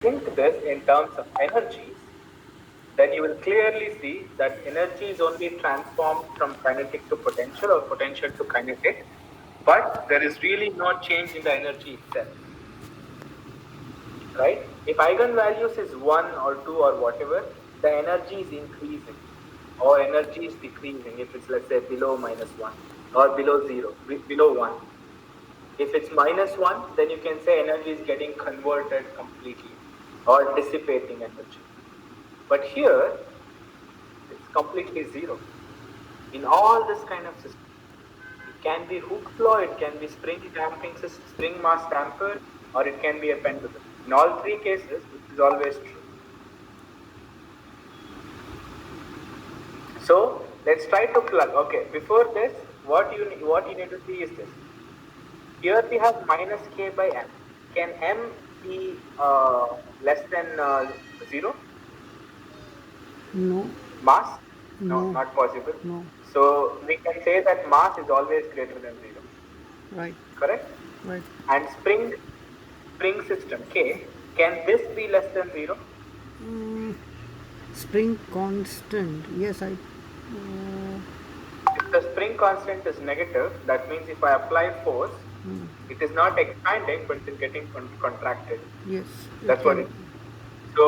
think this in terms of energies, then you will clearly see that energy is only transformed from kinetic to potential or potential to kinetic, but there is really no change in the energy itself, right? If eigenvalues is 1 or 2 or whatever, the energy is increasing or energy is decreasing if it's, let's say, below -1 or below 0, below 1. If it's -1, then you can say energy is getting converted completely or dissipating energy. But here, it's completely zero. In all this kind of system, it can be Hooke's law, it can be spring damping system, spring mass damper, or it can be a pendulum. In all three cases, this is always true. So let's try to plug. Okay, before this, what you need to see is this. Here we have minus k by m. Can m be less than 0? No. Mass? No, No. not possible. No. So we can say that mass is always greater than 0. Right. Correct? Right. And spring system K, can this be less than 0? Spring constant. Yes, I. If the spring constant is negative, that means if I apply force, it is not expanding, but it is getting contracted. Yes. That's what it is. So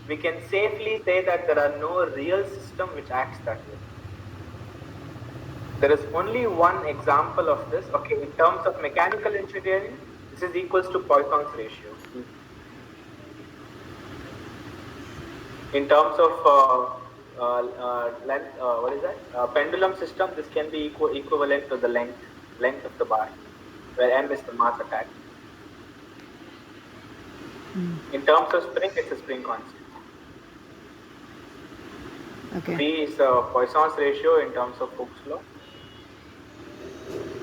we can safely say that there are no real system which acts that way. There is only one example of this. Okay, in terms of mechanical engineering, this is equals to Poisson's ratio. In terms of length, what is that? Pendulum system, this can be equivalent to the length of the bar, where m is the mass attached. In terms of spring, it's a spring constant. Okay. V is Poisson's ratio in terms of Hooke's law.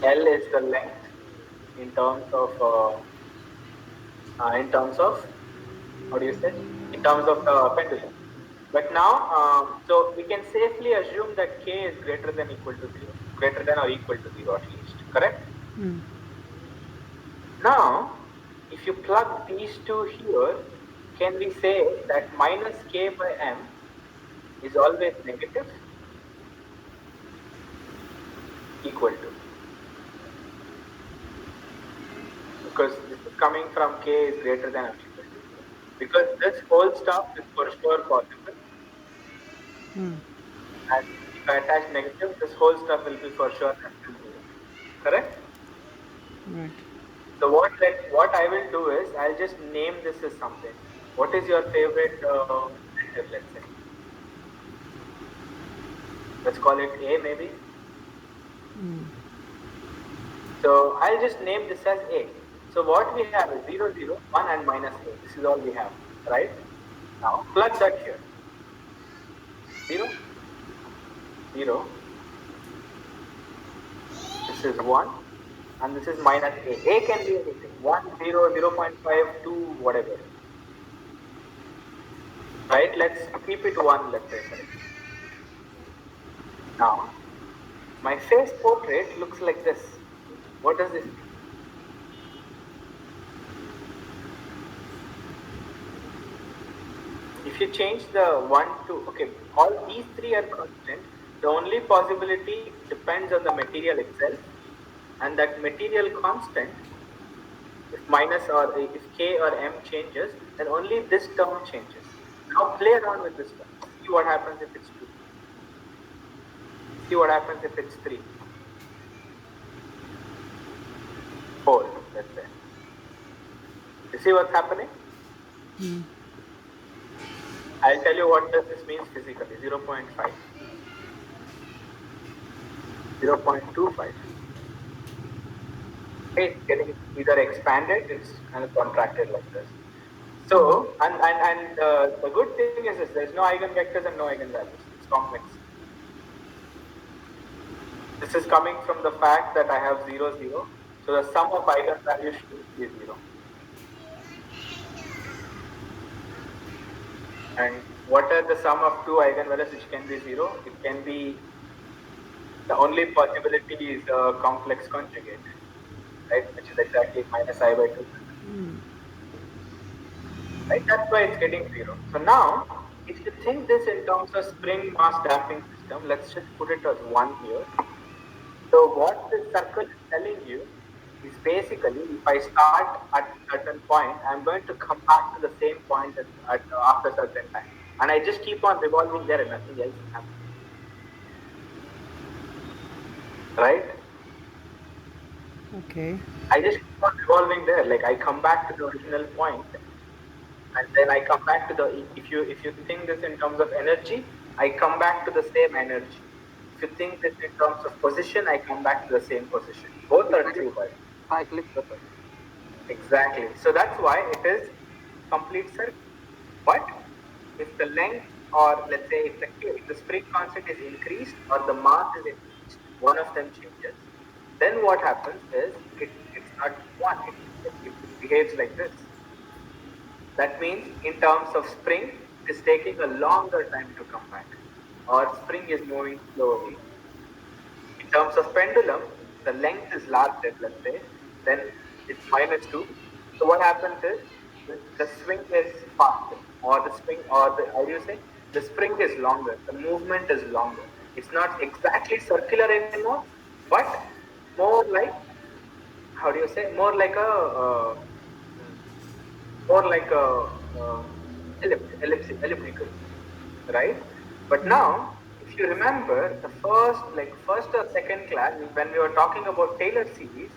L is the length in terms of what do you say? In terms of the pendulum. But now, so we can safely assume that k is greater than equal to 0, greater than or equal to 0 at least, correct? Now, if you plug these two here, can we say that minus k by m is always negative? Equal to. Because this is coming from k is greater than or equal to 0. Because this whole stuff is for sure possible. And if I attach negative, this whole stuff will be for sure less than 0. Correct? Right. So what I will do is I'll just name this as something. What is your favorite letter, let's say? Let's call it A maybe. So I'll just name this as A. So what we have is 0, 0, 1 and minus A. This is all we have, right? Now plug that here. 0, 0. This is 1 and this is minus A. A can be anything. 1, 0, 0.5, 2, whatever. Right? Let's keep it 1, let's say. Now, my face portrait looks like this. What does this mean? If you change the 1 to, okay, all these three are constant. The only possibility depends on the material itself, and that material constant, if minus or if k or m changes, then only this term changes. Now play around with this term. See what happens if it's 2. See what happens if it's 3. 4, let's say. You see what's happening? I'll tell you what does this means physically. 0.5. 0.25. It's getting either expanded, it's kind of contracted like this. So, and the good thing is this, there's no eigenvectors and no eigenvalues. It's complex. This is coming from the fact that I have 0, 0. So the sum of eigenvalues should be 0. And what are the sum of two eigenvalues which can be 0? It can be, the only possibility is a complex conjugate, right? Which is exactly minus I by 2. right? That's why it's getting 0. So now, if you think this in terms of spring mass damping system, let's just put it as 1 here. So what this circle is telling you is basically, if I start at a certain point, I'm going to come back to the same point after a certain time. And I just keep on revolving there and nothing else is happening. Right? Okay. I just keep on revolving there. Like I come back to the original point, and then I come back to the, if you think this in terms of energy, I come back to the same energy. If you think this in terms of position, I come back to the same position. Both are true, by the way. Cyclic. Exactly. So that's why it is complete circle. But if the length, or let's say if the spring constant is increased or the mass is increased, one of them changes, then what happens is it's not one, it behaves like this. That means in terms of spring, it is taking a longer time to come back, or spring is moving slowly. In terms of pendulum, the length is larger, let's say, then it's -2. So what happens is the swing is faster, or the swing, or the, how do you say? The spring is longer, the movement is longer. It's not exactly circular anymore, but more like, how do you say? More like a elliptical, right? But now, if you remember the first or second class, when we were talking about Taylor series,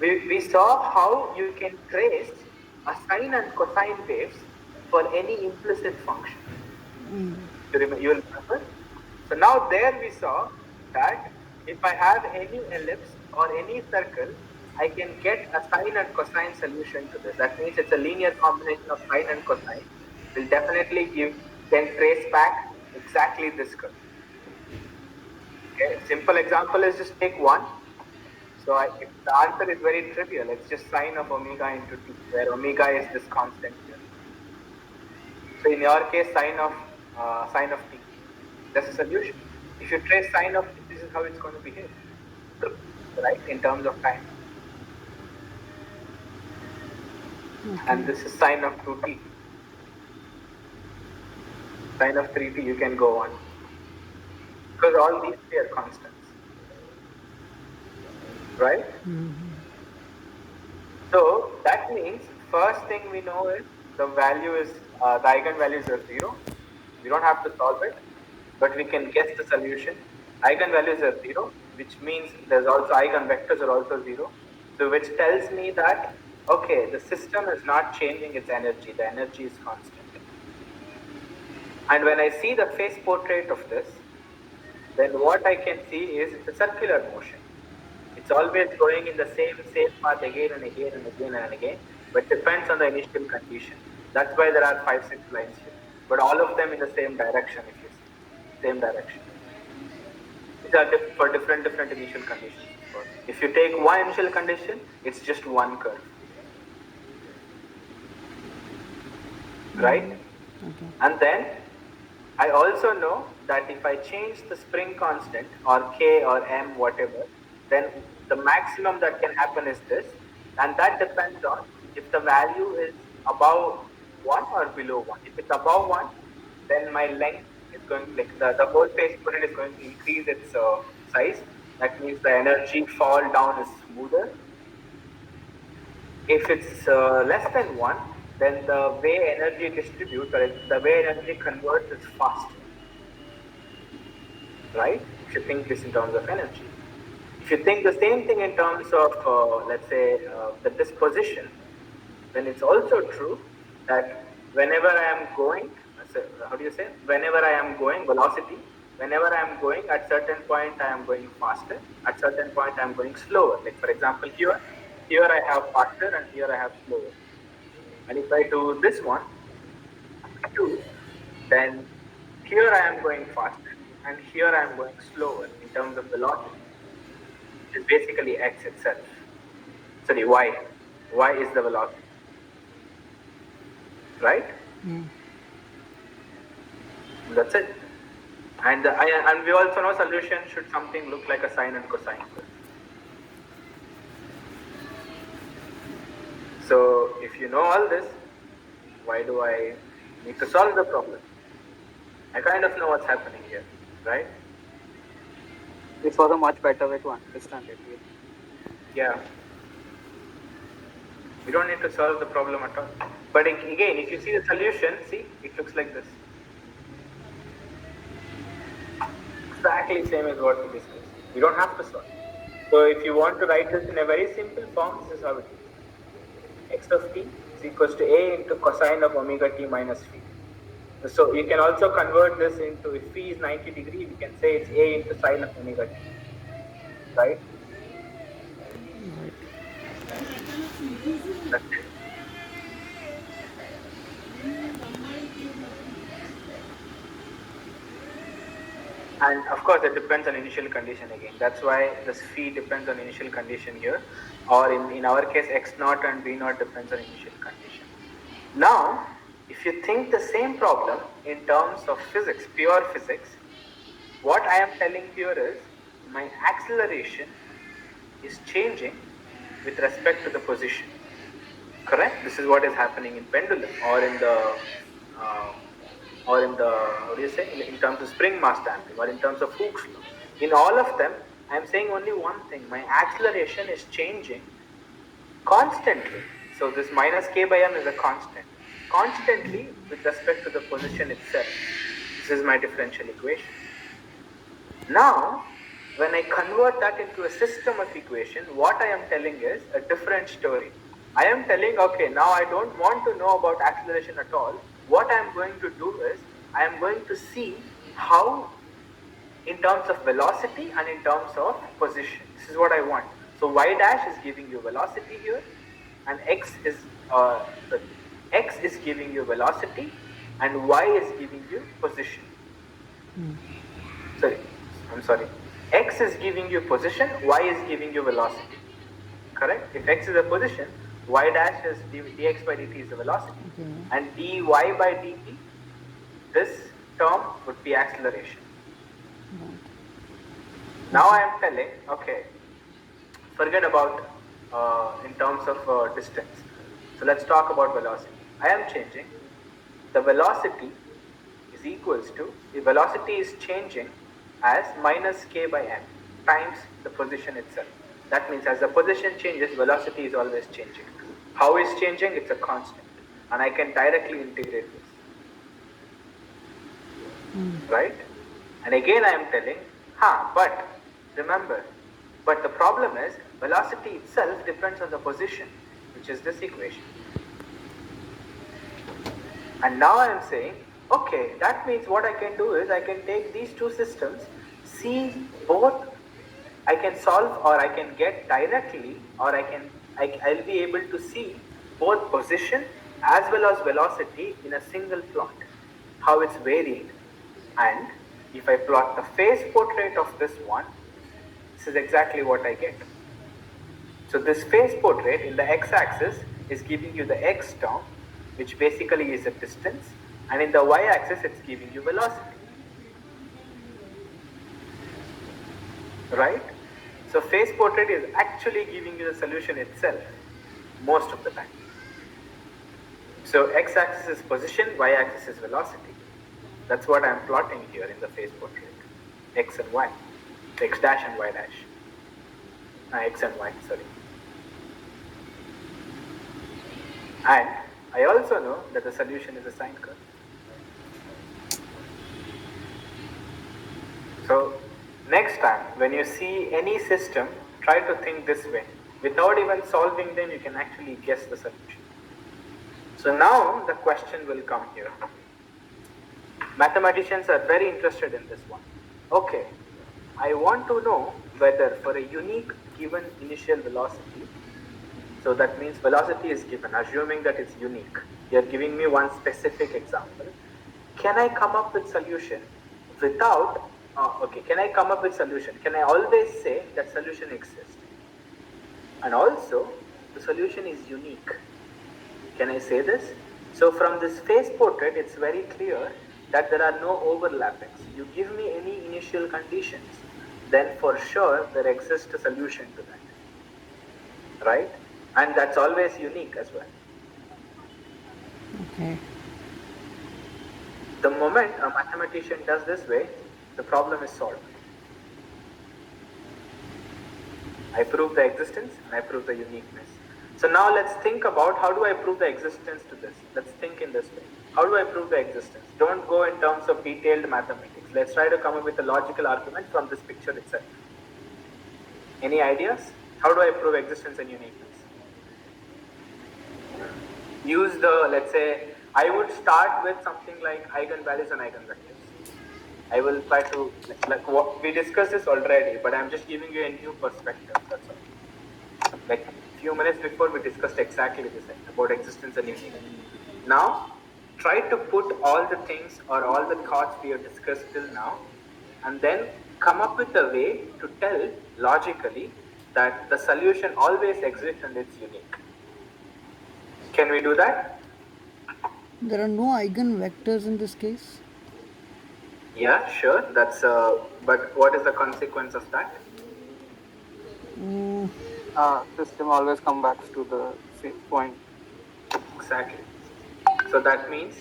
we saw how you can trace a sine and cosine waves for any implicit function. You will remember? So now there we saw that if I have any ellipse or any circle, I can get a sine and cosine solution to this. That means it's a linear combination of sine and cosine. Will definitely then trace back exactly this curve. Okay, simple example is just take 1. So if the answer is very trivial, it's just sine of omega into t, where omega is this constant here. So in your case, sine of t. That's a solution. If you trace sine of t, this is how it's going to behave, right? In terms of time. Okay. And this is sine of 2t. Sine of 3t, you can go on. Because all these three are constants. Right? So that means first thing we know is the value is, the eigenvalues are 0. We don't have to solve it, but we can guess the solution. Eigenvalues are 0, which means there's also eigenvectors are also 0. So which tells me that, okay, the system is not changing its energy. The energy is constant. And when I see the phase portrait of this, then what I can see is it's a circular motion. It's always going in the same path again and again and again and again, but depends on the initial condition. That's why there are 5, 6 lines here, but all of them in the same direction, if you see, same direction. These are for different initial conditions. If you take one initial condition, it's just one curve. Right? Okay. And then I also know that if I change the spring constant or K or M, whatever, then the maximum that can happen is this. And that depends on if the value is above 1 or below 1. If it's above 1, then my length is going, like the whole phase current is going to increase its size. That means the energy fall down is smoother. If it's less than 1, then the way energy distributes, or the way energy converts is faster. Right? If you think this in terms of energy. If you think the same thing in terms of, let's say, the disposition, then it's also true that whenever I am going, how do you say? Whenever I am going, velocity, whenever I am going, at certain point I am going faster, at certain point I am going slower. Like for example, here I have faster and here I have slower. And if I do this one, then here I am going faster and here I am going slower in terms of velocity. Which is basically x itself. Sorry, y. Y is the velocity. Right? That's it. And we also know solution should something look like a sine and cosine curve. So if you know all this, Why do I need to solve the problem? I kind of know what's happening here, right? This was a much better way to understand it. Yeah. We don't need to solve the problem at all. But again, if you see the solution, see, it looks like this. Exactly same as what we discussed. You don't have to solve. So if you want to write this in a very simple form, this is how it is. X of t is equals to a into cosine of omega t minus phi. So you can also convert this into, if phi is 90 degree, we can say it's a into sine of omega t, right? That's it. And of course, it depends on initial condition again. That's why this phi depends on initial condition here, or in our case, x naught and b naught depends on initial condition. Now, if you think the same problem in terms of physics, pure physics, what I am telling here is my acceleration is changing with respect to the position. Correct? This is what is happening in pendulum or in the what do you say, in terms of spring mass damping or in terms of Hooke's law. In all of them, I am saying only one thing: my acceleration is changing constantly. So this minus k by m is a constant. Constantly with respect to the position itself. This is my differential equation. Now, when I convert that into a system of equation, what I am telling is a different story. I am telling, okay, now I don't want to know about acceleration at all. What I am going to do is, I am going to see how, in terms of velocity and in terms of position. This is what I want. So y dash is giving you velocity here, and x is giving you velocity, and y is giving you position. Sorry. X is giving you position, y is giving you velocity. Correct? If x is a position, y dash is dx by dt is the velocity. And dy by dt, this term would be acceleration. Now I am telling, okay, forget about in terms of distance. So let's talk about velocity. I am changing. The velocity is equals to, the velocity is changing as minus k by m times the position itself. That means as the position changes, velocity is always changing. How is changing? It's a constant. And I can directly integrate this. Right? And again I am telling, but remember, but the problem is velocity itself depends on the position, which is this equation. And now I am saying, okay, that means what I can do is I can take these two systems, see both, I can solve or I can get directly, or I'll be able to see both position as well as velocity in a single plot, how it's varied. And if I plot the phase portrait of this one, this is exactly what I get. So this phase portrait in the x-axis is giving you the x term, which basically is a distance, and in the y-axis it's giving you velocity. Right? So phase portrait is actually giving you the solution itself most of the time. So x-axis is position, y-axis is velocity. That's what I'm plotting here in the phase portrait. X and y. X dash and y dash. X and y, sorry. And I also know that the solution is a sine curve. So next time when you see any system, try to think this way. Without even solving them, you can actually guess the solution. So now the question will come here. Mathematicians are very interested in this one. Okay, I want to know whether for a unique given initial velocity, so that means velocity is given, assuming that it's unique. You're giving me one specific example. Can I come up with solution without, can I come up with solution? Can I always say that solution exists? And also, the solution is unique. Can I say this? So from this phase portrait, it's very clear that there are no overlappings. You give me any initial conditions, then for sure there exists a solution to that. Right? And that's always unique as well. Okay. The moment a mathematician does this way, the problem is solved. I prove the existence and I prove the uniqueness. So now let's think about how do I prove the existence to this. Let's think in this way. How do I prove the existence? Don't go in terms of detailed mathematics. Let's try to come up with a logical argument from this picture itself. Any ideas? How do I prove existence and uniqueness? Use the, let's say, I would start with something like eigenvalues and eigenvectors. I will try to, like what we discussed this already, but I'm just giving you a new perspective. That's all. Like a few minutes before, we discussed exactly this about existence and uniqueness. Now, try to put all the things or all the thoughts we have discussed till now, and then come up with a way to tell logically that the solution always exists and it's unique. Can we do that? There are no eigenvectors in this case. Yeah, sure. That's but what is the consequence of that? Mm, System always come back to the same point. Exactly. So that means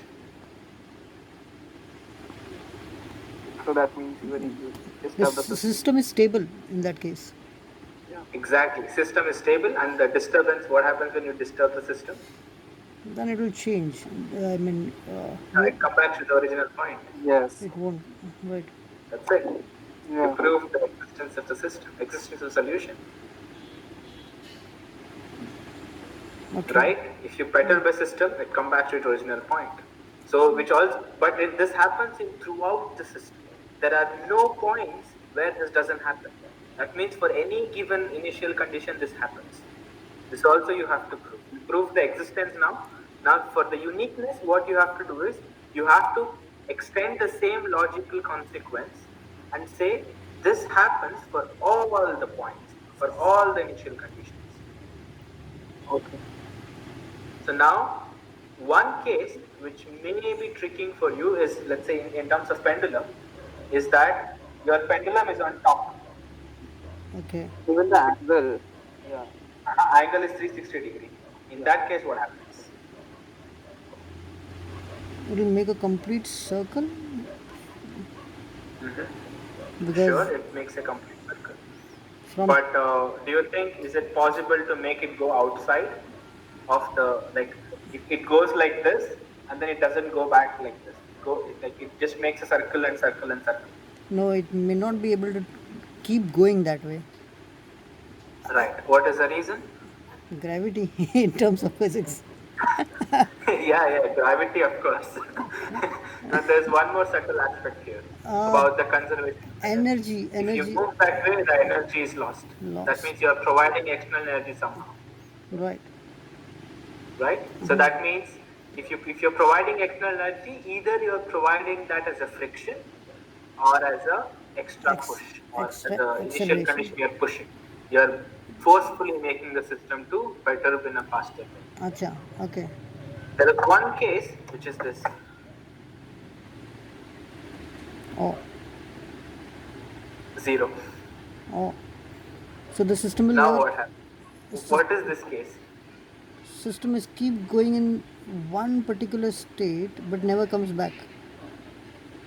When you the disturb the system. system is stable in that case. exactly system is stable, and the disturbance. What happens when you disturb the system? Then it will change. I mean, It come back to the original point. Yes. it won't. Right. That's it. You Yeah. prove the existence of the system, existence of solution. Okay. Right? If you perturb a system, it come back to its original point. So, which also, but this happens in throughout the system. There are no points where this doesn't happen. That means for any given initial condition, this happens. This also you have to prove. You prove the existence now. Now, for the uniqueness, what you have to do is you have to extend the same logical consequence and say this happens for all the points, for all the initial conditions. Okay. So now, one case which may be tricking for you is, let's say, in terms of pendulum, is that your pendulum is on top. Okay. Even the angle. Yeah. Angle is 360 degree. In that case, what happens? It will make a complete circle Sure, because it makes a complete circle. from But do you think is it possible to make it go outside of the like? It goes like this, and then it doesn't go back like this. It just makes a circle and circle and circle. no, it may not be able to keep going that way. Right. What is the reason? Gravity in terms of physics. Yeah, gravity, of course. Now, there's one more subtle aspect here about the conservation of energy. Energy, If you energy move that way, the energy is lost. That lost. means you are providing external energy somehow, Right. right? So that means if you're providing external energy, either you are providing that as a friction or as a extra push, or as Extra the initial acceleration. condition you're pushing. You're forcefully making the system to perturb in a faster way. Acha. Okay. There is one case which is this. Oh. 0. Oh. So the system will Now never. what happens? What is this case? System is keep going in one particular state but never comes back.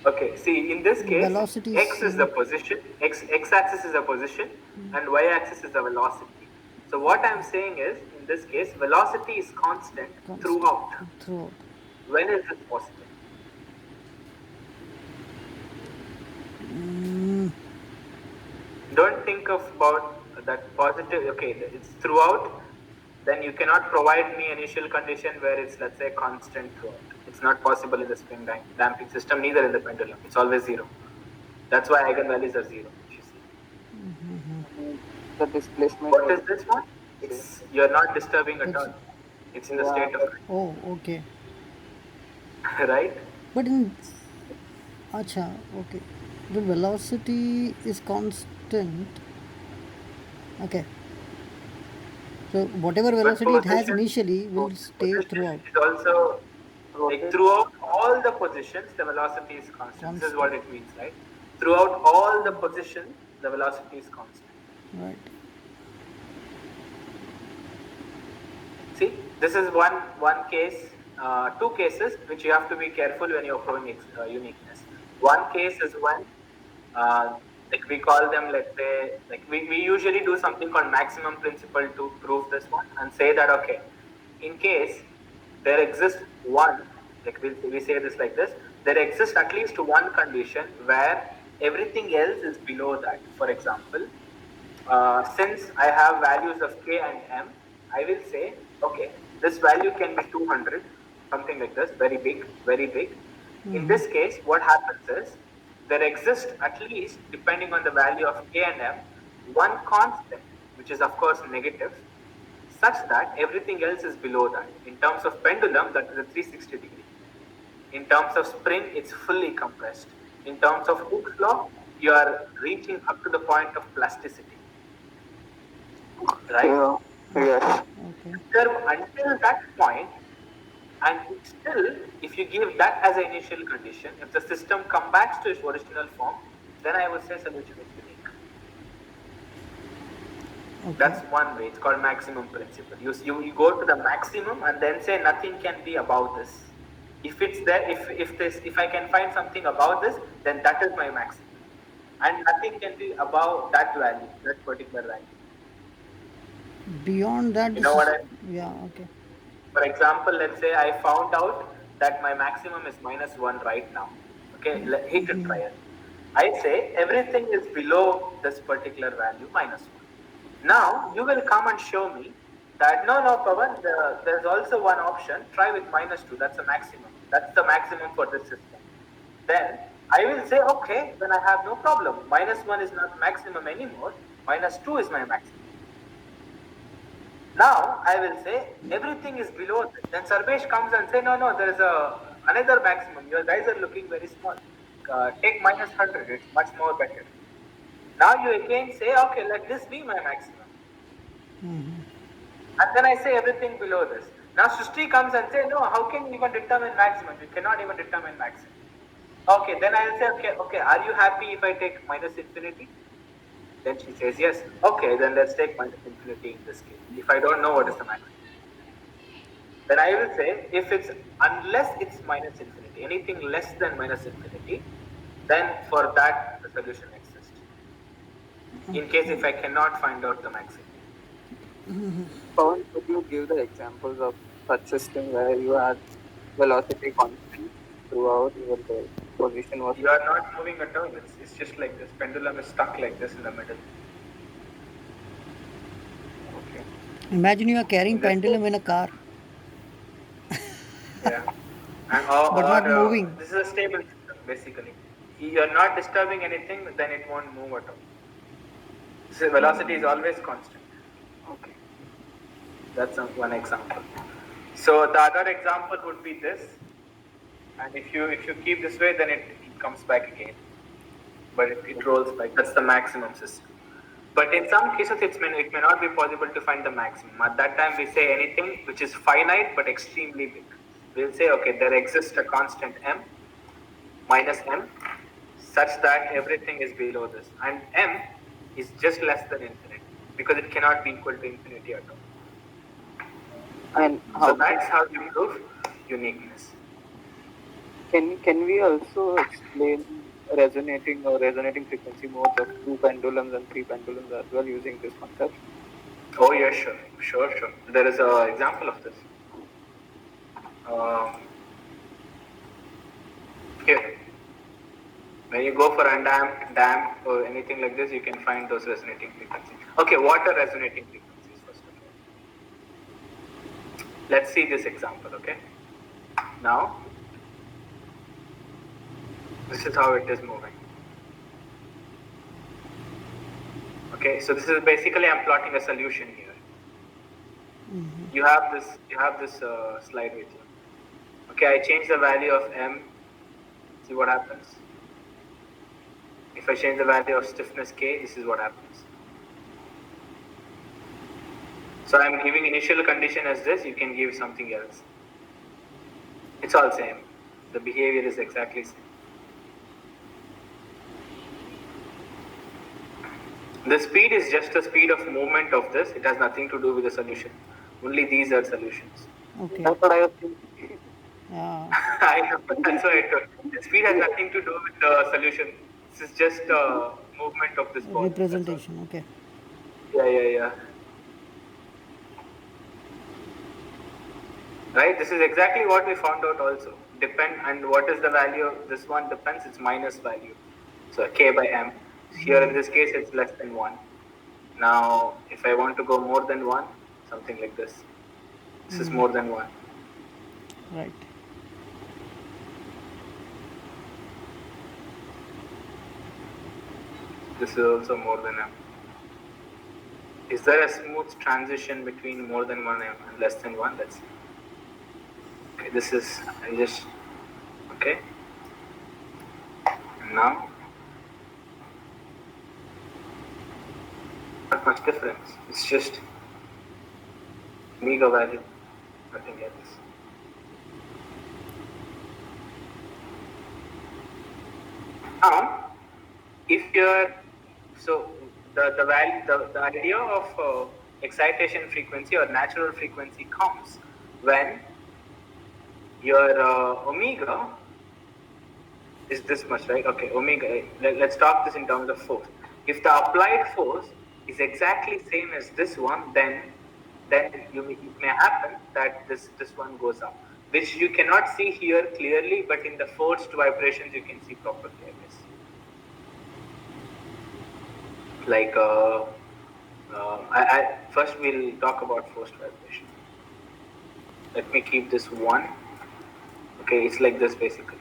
Okay, see, in this case, Velocity is x is same. the position, x-axis is the position, and y-axis is the velocity. So what I'm saying is, in this case, velocity is constant throughout. Throughout. When is this possible? Don't think of about that positive. Okay, it's throughout. Then you cannot provide me initial condition where it's, let's say, constant throughout. It's not possible in the spin damping system, neither in the pendulum. It's always 0. That's why eigenvalues are 0. If you see. The displacement. What is this one? It's you're not disturbing at all. It's in the state of Oh, okay. right. But in acha, okay. The velocity is constant. Okay. So whatever But velocity it has position, initially will stay position throughout. is also like throughout all the positions, the velocity is constant. This is what it means, right? Throughout all the positions, the velocity is constant. Right. See, this is one case two cases which you have to be careful when you're proving uniqueness. One case is when, like we call them, let's say, like we usually do something called maximum principle to prove this one and say that, okay, in case there exists one, like we say this like this, there exists at least one condition where everything else is below that. For example, since I have values of k and m, I will say, okay, this value can be 200, something like this, very big, very big. In this case, what happens is there exists at least, depending on the value of k and m, one constant, which is of course negative, such that everything else is below that. In terms of pendulum, that is a 360 degree. In terms of spring, it's fully compressed. In terms of Hooke's law, you are reaching up to the point of plasticity. Right? Yes. Okay. Until that point, and still, if you give that as an initial condition, if the system comes back to its original form, then I would say solution is unique. Okay. That's one way. It's called maximum principle. You go to the maximum and then say nothing can be above this. If it's there, if I can find something above this, then that is my maximum, and nothing can be above that value, that particular value. Beyond that, You know what I? yeah, okay. For example, let's say I found out that my maximum is -1 right now. Okay, hit it trial. I say everything is below this particular value, -1. Now you will come and show me that no, Pawan, there's also one option. Try with -2. That's a maximum. That's the maximum for this system. Then I will say, okay, then I have no problem. -1 is not maximum anymore. -2 is my maximum. Now I will say everything is below this. Then Sarvesh comes and say, no, there is another maximum. You guys are looking very small. Take -100. It's much more better. Now you again say, okay, let this be my maximum. And then I say everything below this. Now Srishti comes and say, no, how can you even determine maximum? You cannot even determine maximum. Okay, then I'll say, okay, are you happy if I take -infinity? Then she says yes. Okay, then let's take -infinity in this case. If I don't know what is the maximum, then I will say unless it's -infinity, anything less than -infinity, then for that the solution exists. In case if I cannot find out the maximum. Pawan, could you give the examples of such system where you had velocity constant throughout your position was? You are not moving at all. It's just like this. Pendulum is stuck like this in the middle. Okay. Imagine you are carrying pendulum in a car. Yeah. And But not moving. This is a stable system, basically. You are not disturbing anything, then it won't move at all. So velocity is always constant. Okay. That's one example. So the other example would be this. And if you keep this way, then it comes back again. But it rolls back. That's the maximum system. But in some cases, it may not be possible to find the maximum. At that time, we say anything which is finite but extremely big. We'll say, okay, there exists a constant m, -m, such that everything is below this. And m is just less than infinity, because it cannot be equal to infinity at all. And so that's how you prove uniqueness. Can we also explain resonating frequency modes of 2 pendulums and 3 pendulums as well using this concept? Oh yeah, sure. There is an example of this. Here, when you go for undamped, damped, or anything like this, you can find those resonating frequencies. Okay, water resonating frequencies first of all. Let's see this example, okay? Now, this is how it is moving. Okay, so this is basically, I'm plotting a solution here. You have this slide with you. Okay, I change the value of m. See what happens. If I change the value of stiffness k, this is what happens. So I'm giving initial condition as this. You can give something else. It's all same. The behavior is exactly same. The speed is just the speed of movement of this. It has nothing to do with the solution. Only these are solutions. Okay. That's what I was thinking. Yeah, I know, that's why I told. The speed has nothing to do with the solution. This is just movement of this ball. That's all. representation. Okay. Yeah, yeah, yeah. Right. This is exactly what we found out also. Depend, and what is the value of this one depends. It's minus value. So k by m. Here in this case, it's less than one. Now, if I want to go more than one, something like this. This is more than one. Right. This is also more than m. Is there a smooth transition between more than one m and less than one? Let's see. Okay, this is, I just, okay. And now, not much difference. It's just omega value, nothing else. Now, if you're, so the value, the idea of excitation frequency or natural frequency comes when your omega is this much, right? Okay, omega, let's talk this in terms of force. If the applied force is exactly same as this one, then it may happen that this one goes up, which you cannot see here clearly, but in the forced vibrations you can see properly, I guess. Like first we'll talk about forced vibration. Let me keep this one. Okay, it's like this basically.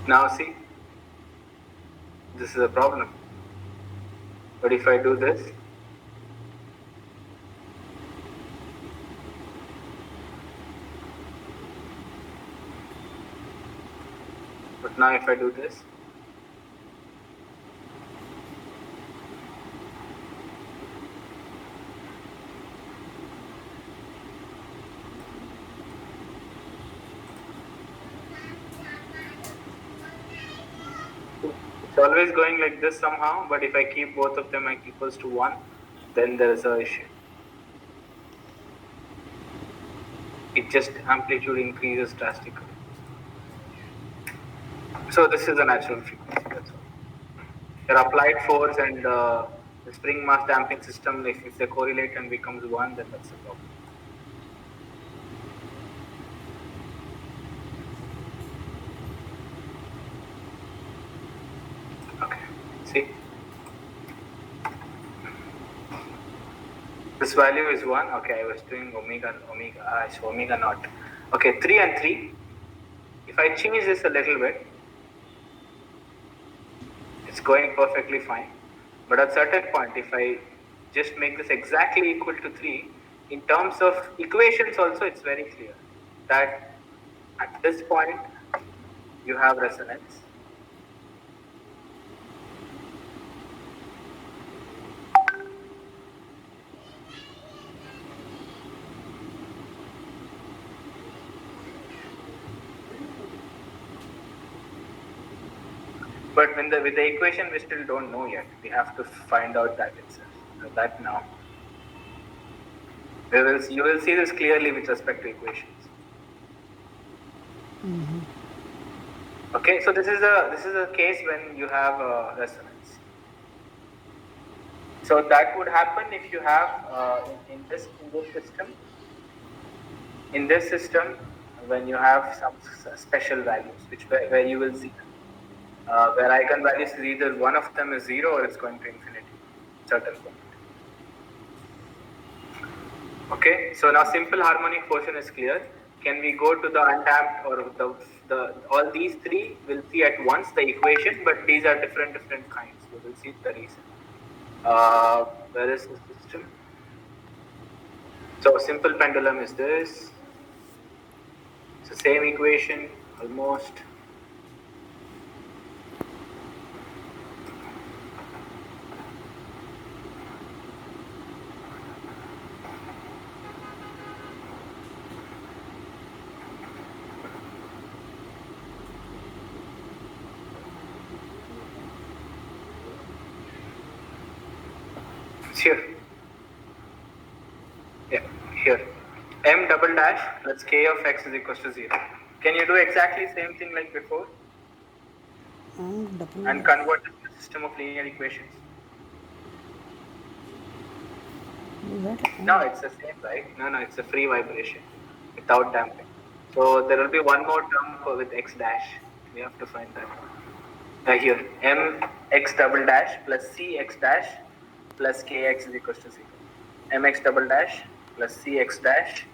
Now see, this is a problem. But if I do this, but now if I do this, it's always going like this somehow, but if I keep both of them equals to 1, then there is a issue. It just amplitude increases drastically. So this is a natural frequency, that's all. Your applied force and the spring mass damping system, if they correlate and becomes 1, then that's the problem. Okay, see? This value is 1. Okay, I was doing omega naught. Okay, 3 and 3. If I change this a little bit, it's going perfectly fine. But at a certain point, if I just make this exactly equal to 3, in terms of equations also, it's very clear that at this point, you have resonance. But with the equation, we still don't know yet. We have to find out that itself. That now. You will see this clearly with respect to equations. Okay, so this is a case when you have resonance. So that would happen if you have in this system. In this system, when you have some special values, where you will see where eigenvalues is either one of them is 0 or it's going to infinity, certain point. Okay, so now simple harmonic portion is clear. Can we go to the undamped or the all these three? We'll see at once the equation, but these are different kinds. We will see the reason. Where is the system? So simple pendulum is this. It's the same equation almost. here. Yeah, here. M double dash plus K of x is equals to 0. Can you do exactly same thing like before double and convert it to a system of linear equations? No, it's the same, right? No, it's a free vibration without damping. So there will be one more term with x dash. We have to find that. Here, m x double dash plus c x dash plus kx is equals to 0. Mx double dash plus cx dash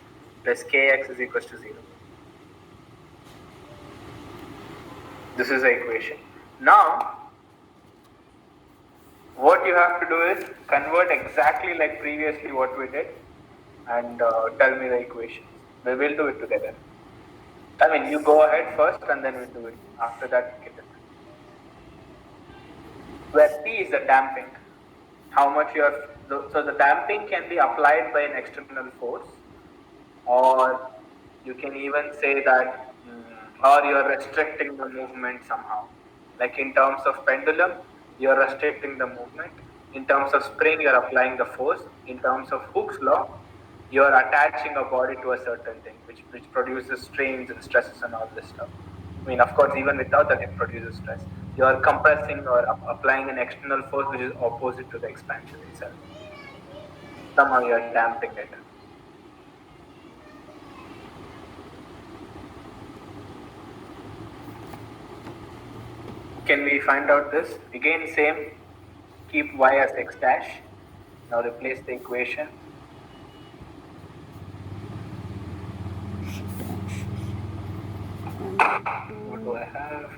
plus kx is equals to 0. This is the equation. Now, what you have to do is convert exactly like previously what we did and tell me the equations. We will do it together. I mean, you go ahead first and then we'll do it. After that, we can discuss. Where P is the damping. How much you are. So the damping can be applied by an external force, or you can even say that, or you are restricting the movement somehow. Like in terms of pendulum, you are restricting the movement. In terms of spring, you are applying the force. In terms of Hooke's law, you are attaching a body to a certain thing, which produces strains and stresses and all this stuff. I mean, of course, even without that, it produces stress. You are compressing or applying an external force which is opposite to the expansion itself. Somehow you are damping it. Can we find out this? Again, same. Keep y as x dash. Now replace the equation. What do I have?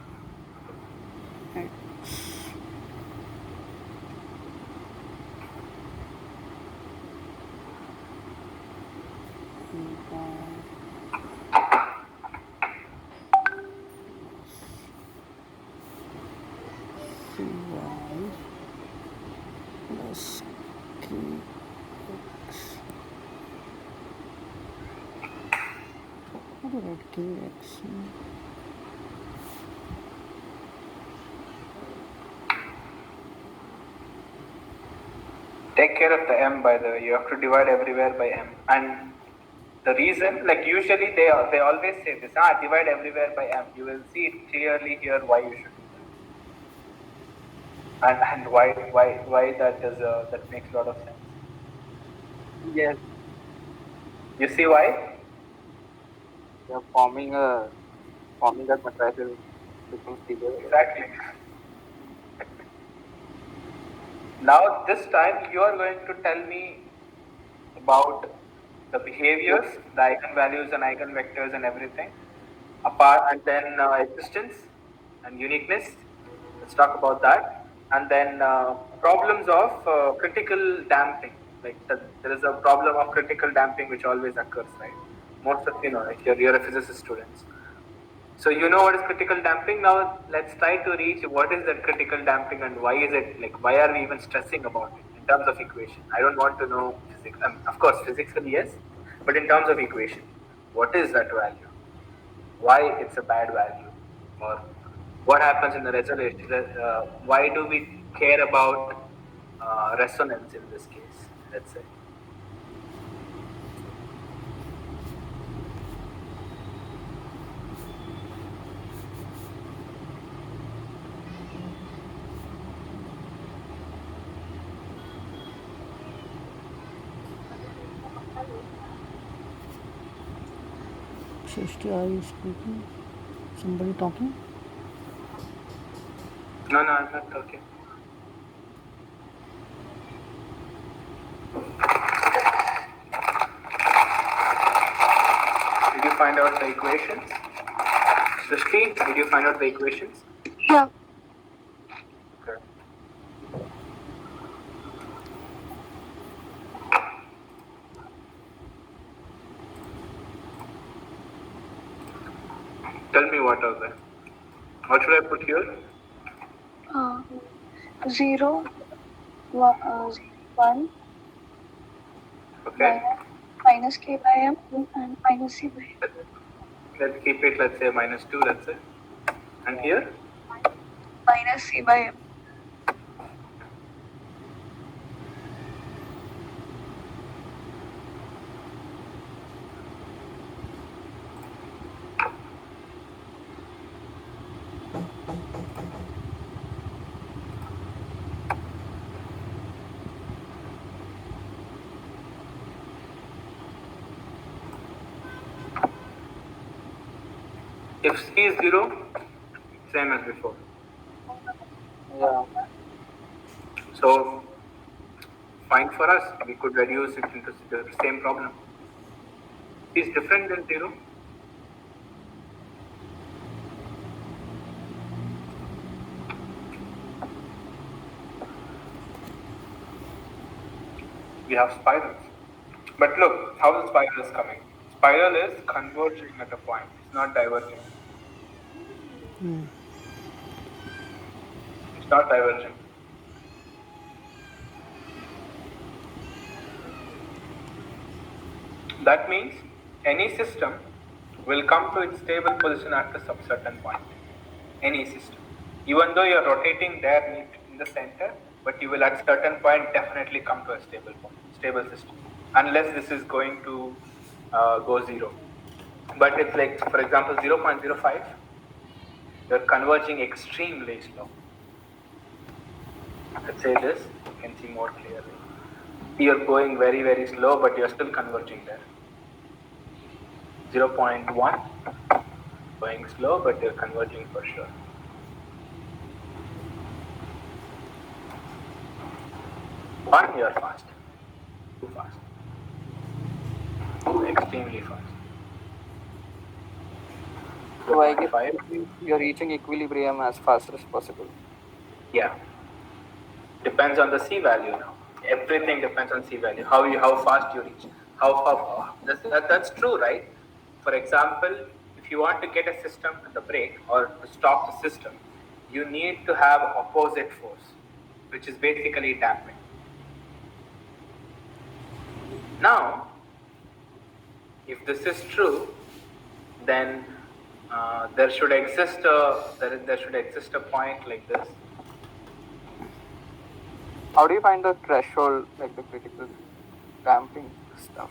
plus kx. How do I write kx? Take care of the m, by the way. You have to divide everywhere by m. And the reason, like usually they always say this, divide everywhere by m. You will see it clearly here why you should do that. And why that is that makes a lot of sense. Yes, You see why? you're forming that matrices becomes bigger. Exactly. Now this time you are going to tell me about the behaviors, the eigenvalues and eigenvectors and everything, apart, and then existence and uniqueness. Let's talk about that, and then problems of critical damping. Like there is a problem of critical damping which always occurs, right? Most of you know it. You're a physicist students. So you know what is critical damping. Now let's try to reach what is that critical damping and why is it, like, why are we even stressing about it in terms of equation? I don't want to know physics. Of course, physically yes, but in terms of equation, what is that value? Why it's a bad value, or what happens in the resonance? Why do we care about resonance in this case? Let's say. Shrishti, are you speaking? Somebody talking? No, I'm not talking. Did you find out the equations? Srishti, did you find out the equations? Yeah. Okay. Tell me what are they. What should I put here? 0, 1, Okay. minus k by m and minus c by m. Let's keep it, let's say -2, let's say. And here? Minus c by m. If C is 0, same as before. Yeah. So fine for us, we could reduce it into the same problem. C is different than 0. We have spirals. But look, how the spiral is coming. Spiral is converging at a point. It's not diverging. It's not diverging. That means any system will come to its stable position at a certain point. Any system. Even though you are rotating there in the center, but you will at certain point definitely come to a stable system. Unless this is going to go 0. But it's like, for example, 0.05, you're converging extremely slow. Let's say this, you can see more clearly. You're going very, very slow, but you're still converging there. 0.1, going slow, but you're converging for sure. 1, you're fast. Too fast. Extremely fast. So I guess 5. you're reaching equilibrium as fast as possible. Yeah. Depends on the C value now. Everything depends on C value. How fast you reach. That's true, right? For example, if you want to get a system at the brake or to stop the system, you need to have opposite force, which is basically damping. Now, if this is true, then there should exist a point like this. How do you find the threshold, like the critical damping stuff?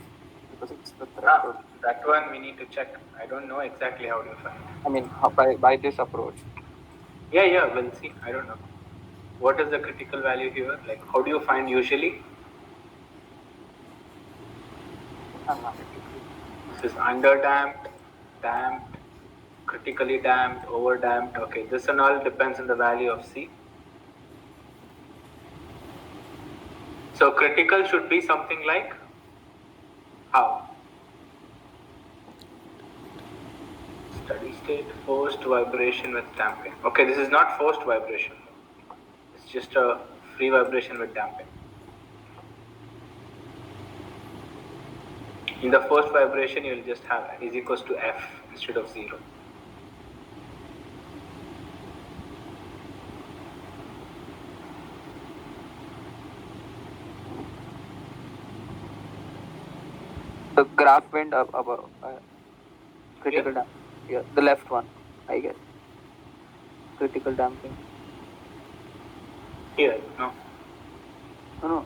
Because it's the threshold. That one we need to check. I don't know exactly how to find. I mean, by this approach. Yeah, we'll see. I don't know. What is the critical value here? Like, how do you find usually? This is underdamped, damped, critically damped, overdamped. Okay, this and all depends on the value of C. So critical should be something like how? Steady state forced vibration with damping. Okay, this is not forced vibration. It's just a free vibration with damping. In the forced vibration, you will just have is equals to F instead of 0. The graph went up above critical damping. Yeah, the left one, I guess. Critical damping. Here, no. No.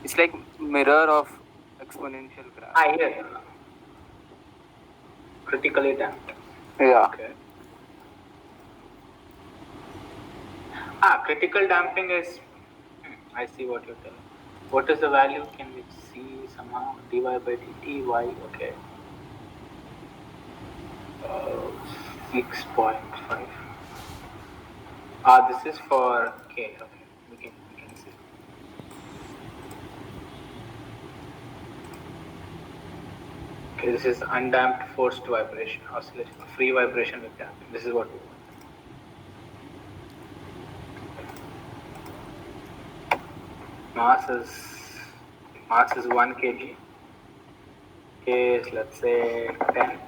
It's like mirror of exponential graph. Here. Critically damped. Yeah. Okay. Critical damping is. I see what you're telling. What is the value? Can we see somehow? Dy by dt, y. Okay. 6.5. This is for K. Okay, we can see. Okay, this is undamped forced vibration, oscillation, free vibration with damping. This is what we want. Mass is 1 kg. K is, let's say, 10.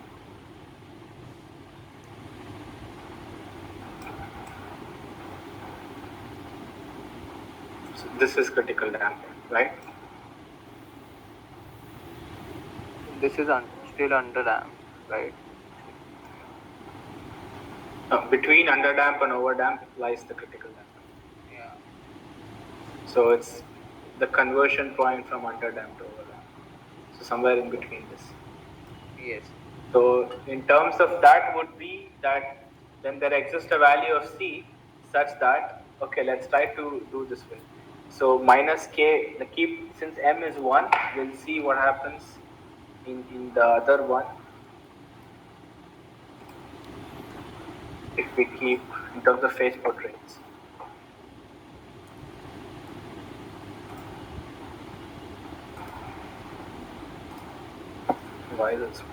So this is critical damping, right? This is still under damped, right? Between underdamp and overdamp lies the critical damping. Yeah. So it's the conversion point from underdamp to overdamp. So somewhere in between this. Yes. So in terms of that would be that then there exists a value of C such that, okay, let's try to do this way. So minus K, since M is 1, we'll see what happens in the other one. if we keep in terms of phase portraits. Why is it small?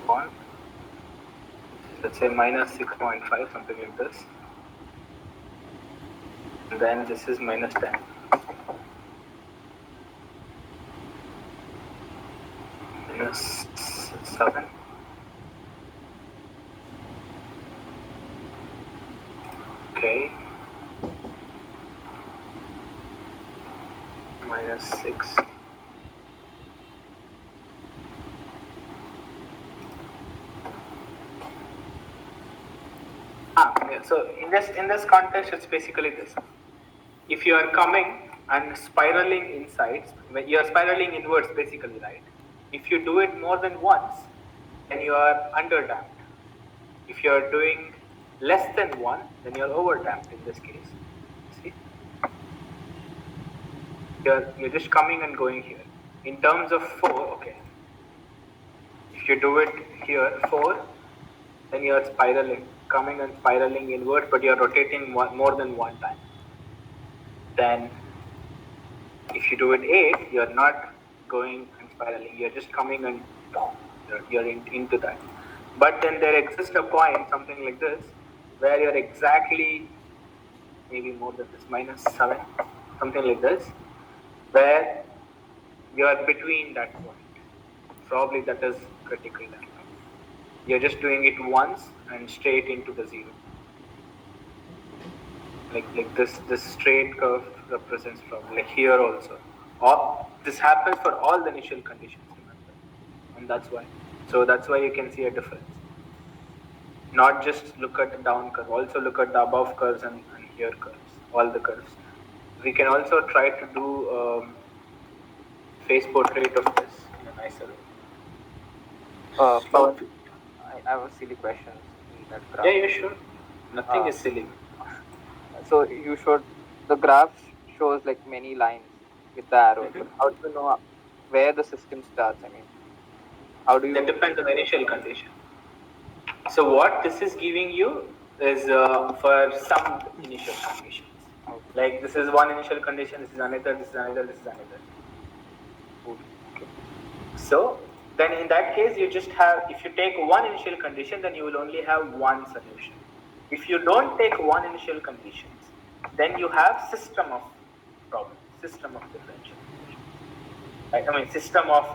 Small. Let's say minus 6.5, something like this. And then this is minus 10. Minus 7. Okay. Minus 6. Yeah, so in this context, it's basically this. If you are coming and spiraling inside, when you are spiraling inwards basically, right? If you do it more than once, then you are underdamped. If you are doing less than 1, then you are overdamped in this case. See? You're just coming and going here. In terms of 4, okay. If you do it here, 4, then you are spiraling, coming and spiraling inward, but you are rotating more than one time. Then if you do it 8, you are not going and spiraling, you are just coming and you're into that. But then there exists a point, something like this, where you're exactly, maybe more than this, minus 7, something like this, where you're between that point. Probably that is critical. You're just doing it once and straight into the 0. Like this straight curve represents from like here also. Or this happens for all the initial conditions, remember, and that's why. So that's why you can see a difference. Not just look at the down curve, also look at the above curves and here curves, all the curves. We can also try to do phase portrait of this in a nicer way. I have a silly question in that graph. Yeah, sure. Nothing is silly. So you showed the graph shows like many lines with the arrows. But how do you know where the system starts? I mean, how do you? That depends on the initial condition. So what this is giving you is for some initial conditions. Like this is one initial condition, this is another, this is another, this is another. Okay. So then in that case, you just have, if you take one initial condition, then you will only have one solution. If you don't take one initial conditions, then you have system of problems, system of differential equations. Right? I mean, system of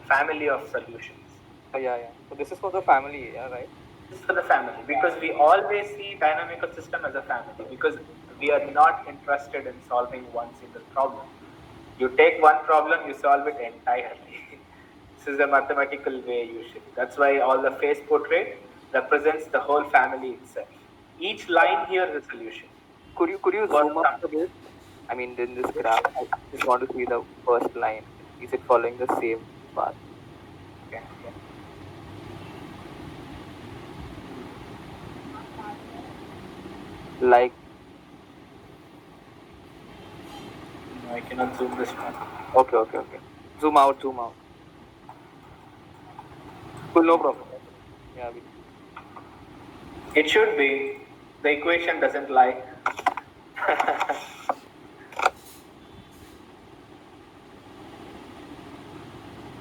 family of solutions. Yeah. So this is for the family, yeah, right? This is for the family, because we always see dynamical system as a family, because we are not interested in solving one single problem. You take one problem, you solve it entirely. This is the mathematical way usually. That's why all the phase portrait represents the whole family itself. Each line here is a solution. Could you zoom up a bit? I mean, in this graph, I just want to see the first line. Is it following the same path? Okay. Like, no, I cannot zoom this one. Okay. Zoom out. Cool, no problem. Yeah. It should be. The equation doesn't lie.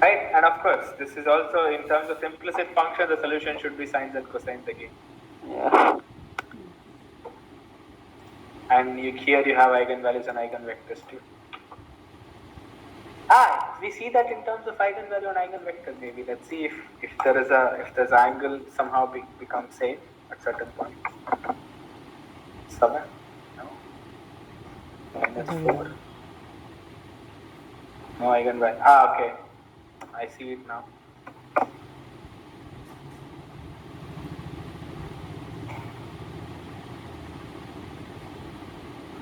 Right, and of course, this is also in terms of implicit function, the solution should be sines and cosines again. Yeah. And here you have eigenvalues and eigenvectors too. We see that in terms of eigenvalue and eigenvector. Maybe let's see if there's angle somehow becomes same at certain point. 7, no, -4, no eigenvalue. Okay, I see it now.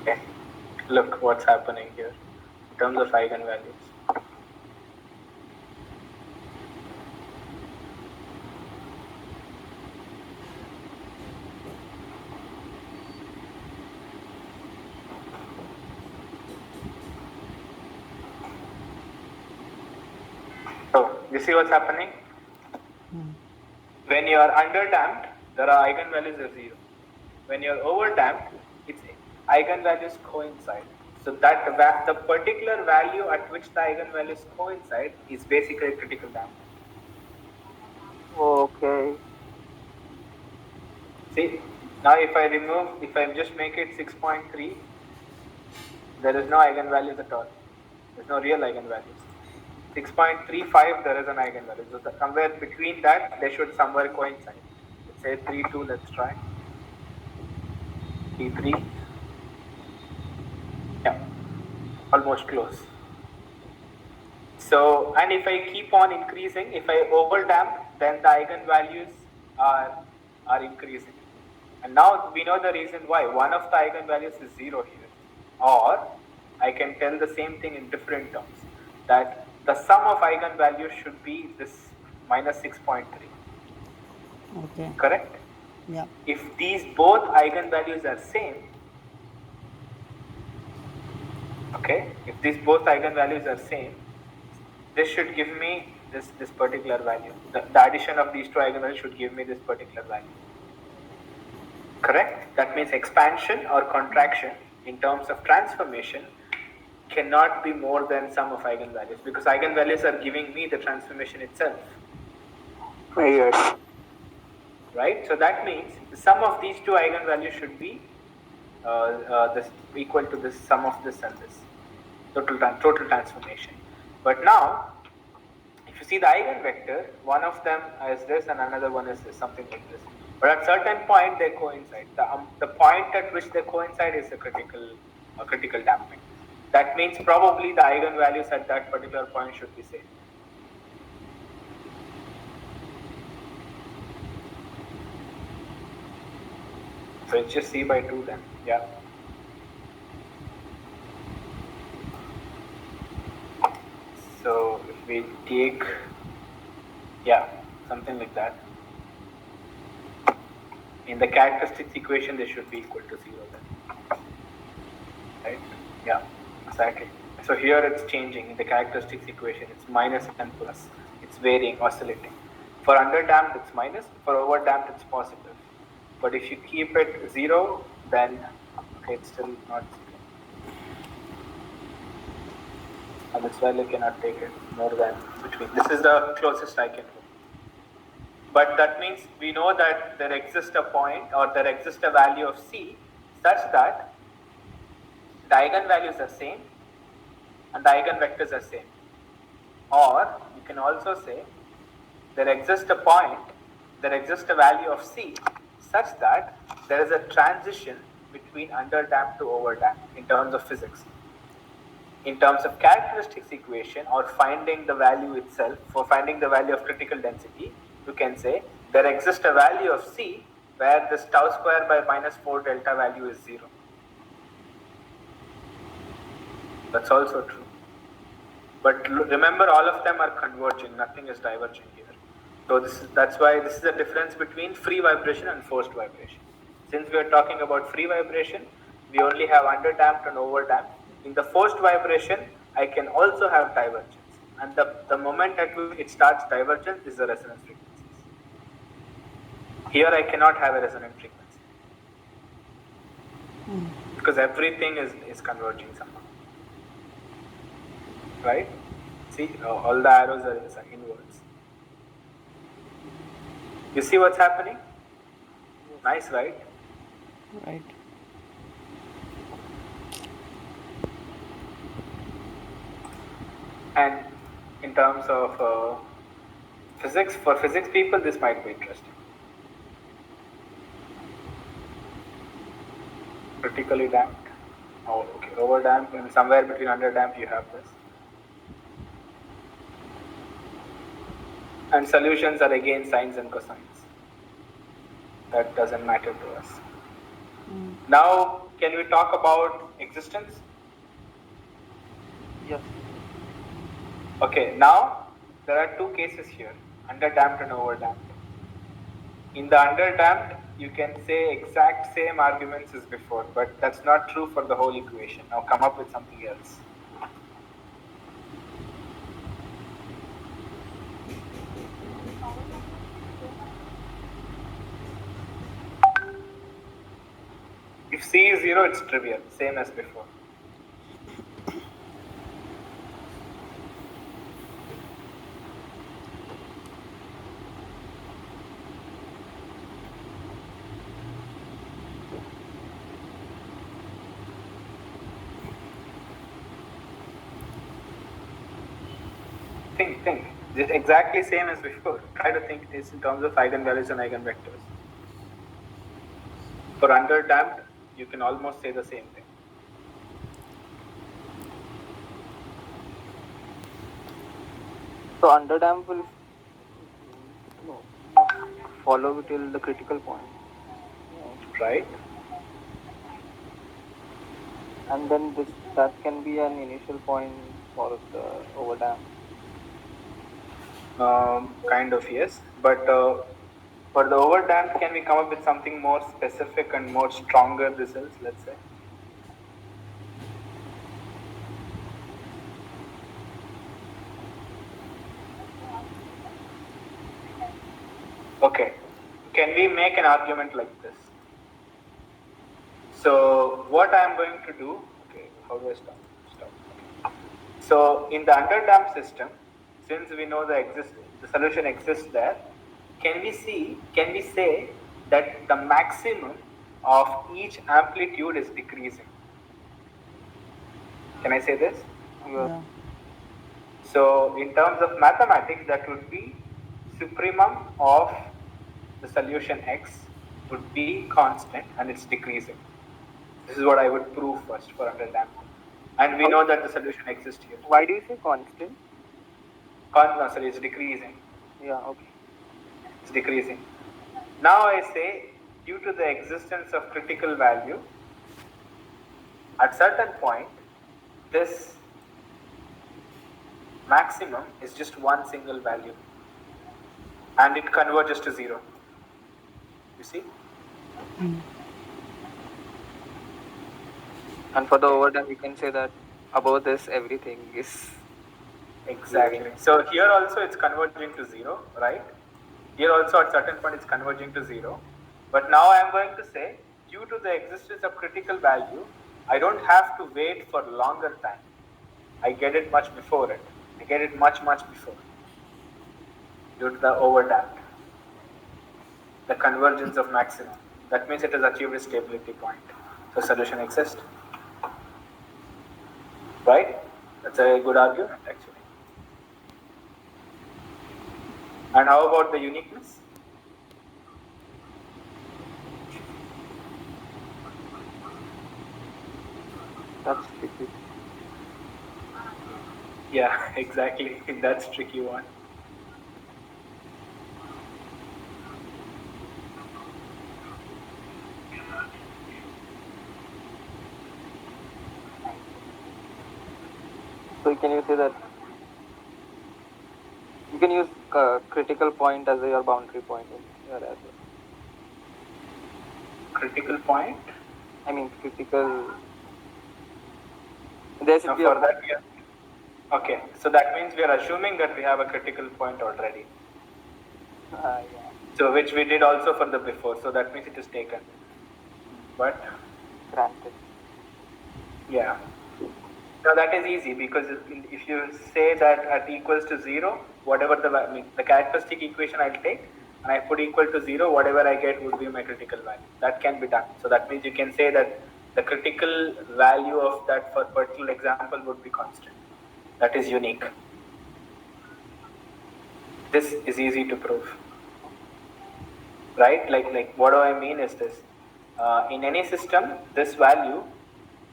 Okay, look what's happening here in terms of eigenvalues. You see what's happening? Hmm. When you are underdamped, there are eigenvalues of 0. When you are overdamped, its eigenvalues coincide. So that the particular value at which the eigenvalues coincide is basically critical damping. Okay. See, now if I just make it 6.3, there is no eigenvalues at all. There's no real eigenvalues. 6.35, there is an eigenvalue. So somewhere between that, they should somewhere coincide. Let's say 3.2, let's try. T3. Yeah, almost close. So, and if I keep on increasing, if I overdamp, then the eigenvalues are increasing. And now we know the reason why. One of the eigenvalues is 0 here. Or I can tell the same thing in different terms, that the sum of eigenvalues should be this minus 6.3. Okay. Correct? Yeah. If these both eigenvalues are same, okay, if these both eigenvalues are same, this should give me this particular value. The addition of these two eigenvalues should give me this particular value. Correct? That means expansion or contraction in terms of transformation cannot be more than sum of eigenvalues, because eigenvalues are giving me the transformation itself. Yes. Right? So that means the sum of these two eigenvalues should be this equal to the sum of this and this total transformation. But now, if you see the eigenvector, one of them is this and another one is this, something like this. But at certain point they coincide. The point at which they coincide is a critical damping. That means probably the eigenvalues at that particular point should be same. So it's just C by 2 then. Yeah. So if we take, yeah, something like that. In the characteristics equation, they should be equal to 0 then. Right? Yeah, exactly. So here it's changing. In the characteristics equation, it's minus and plus. It's varying, oscillating. For underdamped, it's minus. For overdamped, it's positive. But if you keep it 0, then okay, it's still not 0. And this value cannot take it more than between. This is the closest I can do. But that means we know that there exists a point or there exists a value of C such that the eigenvalues are same and the eigenvectors are same. Or you can also say there exists a point, there exists a value of C such that there is a transition between underdamped to overdamped in terms of physics. In terms of characteristics equation or finding the value itself, for finding the value of critical density, you can say there exists a value of C where this tau square by minus 4 delta value is 0. That's also true. But remember, all of them are converging, nothing is diverging here. So that's why this is the difference between free vibration and forced vibration. Since we are talking about free vibration, we only have underdamped and overdamped. In the forced vibration, I can also have divergence. And the moment at which it starts divergence is the resonance frequencies. Here I cannot have a resonant frequency. Because everything is converging somehow. Right? See, all the arrows are inwards. You see what's happening? Nice, right? Right. And in terms of physics, for physics people, this might be interesting. Critically damped. Oh, okay. Overdamped, and somewhere between underdamped you have this. And solutions are again sines and cosines. That doesn't matter to us. Now, can we talk about existence? Yes. Okay, now there are two cases here, underdamped and overdamped. In the underdamped, you can say exact same arguments as before, but that's not true for the whole equation. Now come up with something else. If C is 0, it's trivial, same as before. Think. It's exactly same as before. Try to think this in terms of eigenvalues and eigenvectors. For underdamped, you can almost say the same thing. So underdamped will follow till the critical point. Right? And then that can be an initial point for the overdamped. Kind of, yes. But for the overdamped, can we come up with something more specific and more stronger results, let's say? Okay. Can we make an argument like this? So what I am going to do, okay, how do I stop? So in the underdamped system, since we know the solution exists there, can we say that the maximum of each amplitude is decreasing? Can I say this? Yeah. So in terms of mathematics, that would be supremum of the solution x would be constant and it's decreasing. This is what I would prove first for underdamped. And we know that the solution exists here. Why do you say constant? Sorry, it's decreasing. Yeah, okay. It's decreasing. Now I say, due to the existence of critical value, at certain point, this maximum is just one single value. And it converges to 0. You see? And for the overdamped, you can say that above this, everything is... Exactly. So here also it's converging to 0, right? Here also at certain point it's converging to 0. But now I am going to say, due to the existence of critical value, I don't have to wait for longer time. I get it much before it. I get it much before. Due to the overdamped. The convergence of maximum. That means it has achieved a stability point. So solution exists. Right? That's a good argument actually. And how about the uniqueness? That's tricky. Yeah, exactly. That's a tricky one. So can you say that you can use critical point as your boundary point here as well? Critical point? I mean critical. There should Now be for that, okay, so that means we are assuming that we have a critical point already. yeah. So which we did also for the before, so that means it is taken. But Granted. yeah. Now that is easy because if you say that at equals to 0, whatever the characteristic equation I'll take and I put equal to 0, whatever I get would be my critical value. That can be done. So that means you can say that the critical value of that for particular example would be constant. That is unique. This is easy to prove. Right? Like what do I mean is this. In any system, this value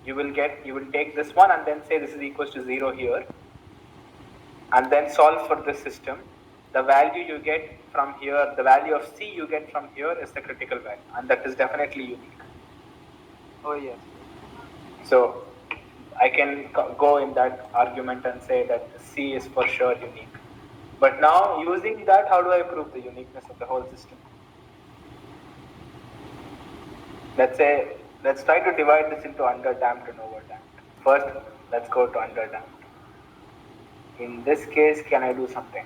you will take this one and then say this is equals to 0 here and then solve for this system. The value you get from here, the value of C you get from here is the critical value and that is definitely unique. Oh yes. So I can go in that argument and say that C is for sure unique. But now using that, how do I prove the uniqueness of the whole system? Let's try to divide this into underdamped and overdamped. First, let's go to underdamped. In this case, can I do something?